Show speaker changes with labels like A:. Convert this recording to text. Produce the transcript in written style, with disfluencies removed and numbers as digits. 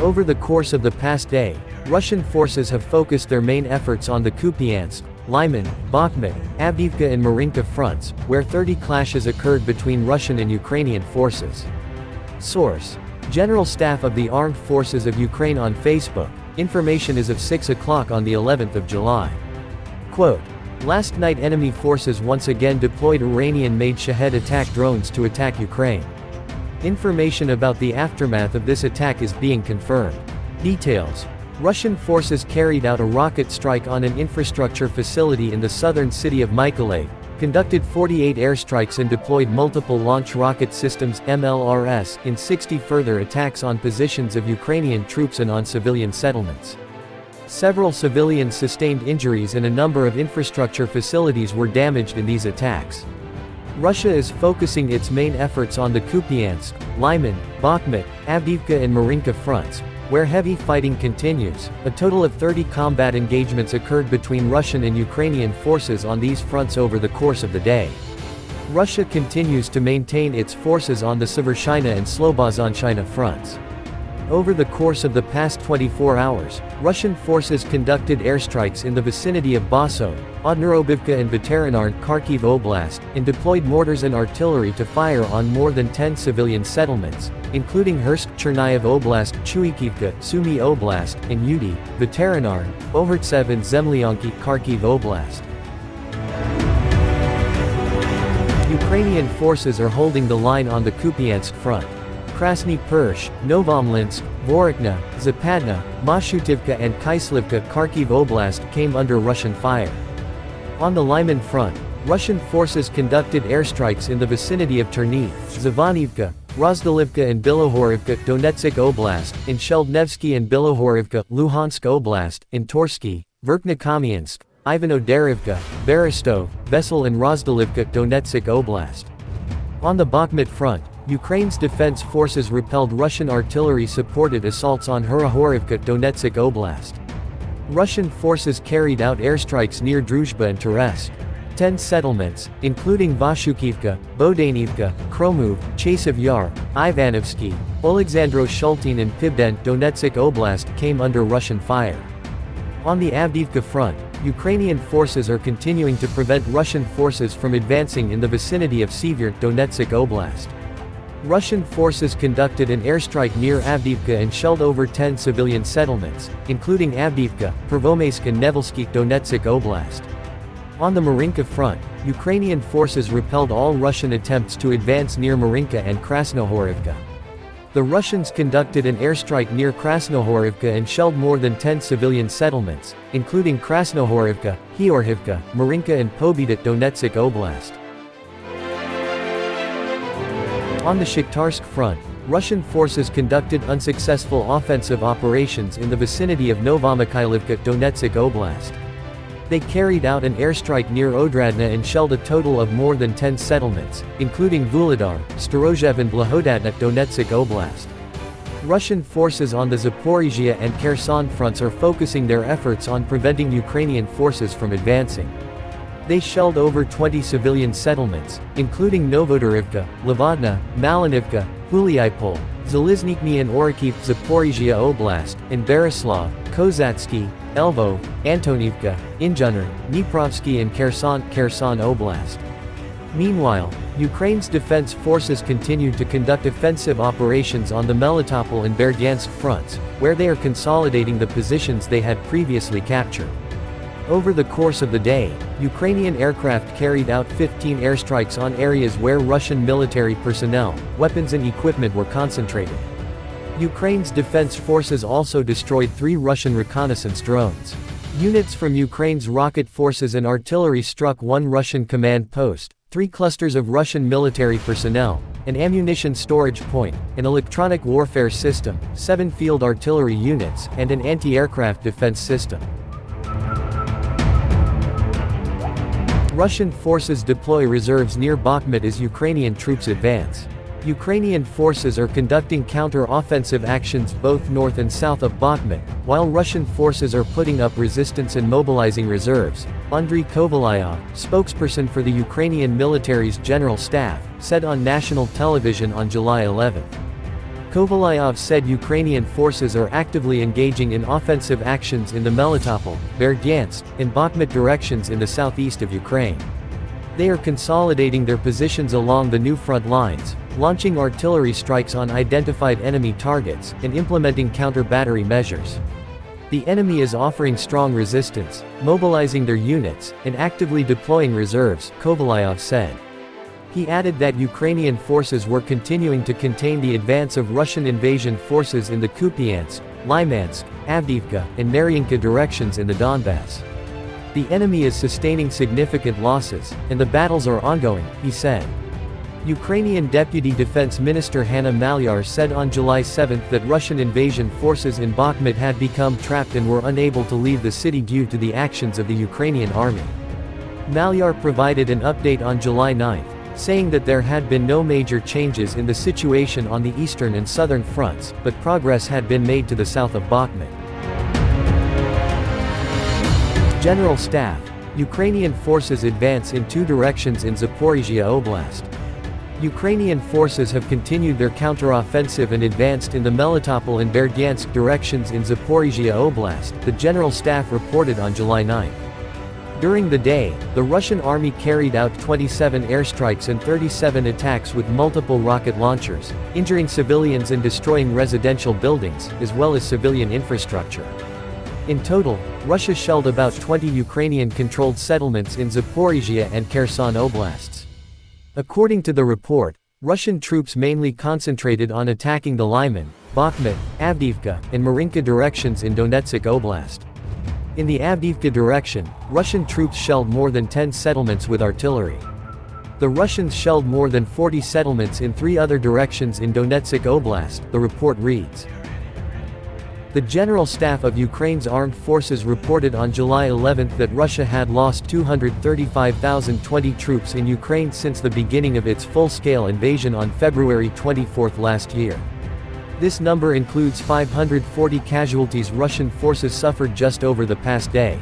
A: Over the course of the past day, Russian forces have focused their main efforts on the Kupiansk, Lyman, Bakhmut, Avdiivka and Marinka fronts, where 30 clashes occurred between Russian and Ukrainian forces. Source: General Staff of the Armed Forces of Ukraine on Facebook. Information is of 6 o'clock on the 11th of July. Quote, "Last night enemy forces once again deployed Iranian-made Shahed attack drones to attack Ukraine. Information about the aftermath of this attack is being confirmed. Details: Russian forces carried out a rocket strike on an infrastructure facility in the southern city of Mykolaiv, conducted 48 airstrikes and deployed multiple launch rocket systems (MLRS) in 60 further attacks on positions of Ukrainian troops and on civilian settlements. Several civilians sustained injuries and a number of infrastructure facilities were damaged in these attacks. Russia is focusing its main efforts on the Kupiansk, Lyman, Bakhmut, Avdiivka and Marinka fronts, where heavy fighting continues. A total of 30 combat engagements occurred between Russian and Ukrainian forces on these fronts over the course of the day. Russia continues to maintain its forces on the Severshchina and Slobozhenshchina fronts. Over the course of the past 24 hours, Russian forces conducted airstrikes in the vicinity of Basot, Avdiivka and Veteranarn, Kharkiv Oblast, and deployed mortars and artillery to fire on more than 10 civilian settlements, including Hersk, Chernihiv Oblast, Chuikivka, Sumy Oblast, and Udy, Veteranarn, Ohertsev and Zemlyanki, Kharkiv Oblast. Ukrainian forces are holding the line on the Kupiansk front. Krasny Persh, Novomlinsk, Vorokna, Zapadna, Mashutivka and Kyslivka, Kharkiv Oblast came under Russian fire. On the Lyman front, Russian forces conducted airstrikes in the vicinity of Terniv, Zavanivka, Rozdalivka and Bilohorivka, Donetsk Oblast, in Sheldnevsky and Bilohorivka, Luhansk Oblast, in Torsky, Verkhnekamiansk, Ivano-Darivka, Berestov, Vesel and Rozdalivka, Donetsk Oblast. On the Bakhmut front, Ukraine's defense forces repelled Russian artillery-supported assaults on Hurahorivka, Donetsk Oblast. Russian forces carried out airstrikes near Druzhba and Terezk. 10 settlements, including Vashukivka, Bodanivka, Kromov, Chasev Yar, Ivanovsky, Oleksandro Shultin and Pivden, Donetsk Oblast came under Russian fire. On the Avdiivka front, Ukrainian forces are continuing to prevent Russian forces from advancing in the vicinity of Sievert, Donetsk Oblast. Russian forces conducted an airstrike near Avdiivka and shelled over 10 civilian settlements, including Avdiivka, Pervomaisk and Nevelsky, Donetsk Oblast. On the Marinka front, Ukrainian forces repelled all Russian attempts to advance near Marinka and Krasnohorivka. The Russians conducted an airstrike near Krasnohorivka and shelled more than 10 civilian settlements, including Krasnohorivka, Georgivka, Marinka and Pobidat, Donetsk Oblast. On the Shakhtarsk front, Russian forces conducted unsuccessful offensive operations in the vicinity of Novomykhailivka, Donetsk Oblast. They carried out an airstrike near Odradna and shelled a total of more than 10 settlements, including Vuhledar, Starozhev and Blahodatna, Donetsk Oblast. Russian forces on the Zaporizhia and Kherson fronts are focusing their efforts on preventing Ukrainian forces from advancing. They shelled over 20 civilian settlements, including Novodarivka, Lavadna, Malinivka, Huliaipol, Zaliznikny and Orikhiv, Zaporizhia Oblast, and Berislav, Kozatsky, Elvov, Antonivka, Injuner, Dniprovsky and Kherson Oblast. Meanwhile, Ukraine's defense forces continued to conduct offensive operations on the Melitopol and Berdyansk fronts, where they are consolidating the positions they had previously captured. Over the course of the day, Ukrainian aircraft carried out 15 airstrikes on areas where Russian military personnel, weapons and equipment were concentrated. Ukraine's defense forces also destroyed 3 Russian reconnaissance drones. Units from Ukraine's rocket forces and artillery struck 1 Russian command post, 3 clusters of Russian military personnel, an ammunition storage point, an electronic warfare system, 7 field artillery units, and an anti-aircraft defense system. Russian forces deploy reserves near Bakhmut as Ukrainian troops advance. Ukrainian forces are conducting counter-offensive actions both north and south of Bakhmut, while Russian forces are putting up resistance and mobilizing reserves, Andriy Kovalyov, spokesperson for the Ukrainian military's general staff, said on national television on July 11. Kovalyov said Ukrainian forces are actively engaging in offensive actions in the Melitopol, Berdyansk, and Bakhmut directions in the southeast of Ukraine. They are consolidating their positions along the new front lines, launching artillery strikes on identified enemy targets, and implementing counter-battery measures. The enemy is offering strong resistance, mobilizing their units, and actively deploying reserves, Kovalyov said. He added that Ukrainian forces were continuing to contain the advance of Russian invasion forces in the Kupiansk, Lyman, Avdiivka, and Marinka directions in the Donbass. The enemy is sustaining significant losses, and the battles are ongoing, he said. Ukrainian Deputy Defense Minister Hanna Maliar said on July 7 that Russian invasion forces in Bakhmut had become trapped and were unable to leave the city due to the actions of the Ukrainian army. Maliar provided an update on July 9, saying that there had been no major changes in the situation on the eastern and southern fronts, but progress had been made to the south of Bakhmut. General Staff: Ukrainian forces advance in two directions in Zaporizhia Oblast. Ukrainian forces have continued their counteroffensive and advanced in the Melitopol and Berdyansk directions in Zaporizhia Oblast, the General Staff reported on July 9. During the day, the Russian army carried out 27 airstrikes and 37 attacks with multiple rocket launchers, injuring civilians and destroying residential buildings, as well as civilian infrastructure. In total, Russia shelled about 20 Ukrainian-controlled settlements in Zaporizhia and Kherson oblasts. According to the report, Russian troops mainly concentrated on attacking the Lyman, Bakhmut, Avdiivka, and Marinka directions in Donetsk Oblast. In the Avdiivka direction, Russian troops shelled more than 10 settlements with artillery. The Russians shelled more than 40 settlements in 3 other directions in Donetsk Oblast, the report reads. The General Staff of Ukraine's armed forces reported on July 11 that Russia had lost 235,020 troops in Ukraine since the beginning of its full-scale invasion on February 24 last year. This number includes 540 casualties Russian forces suffered just over the past day.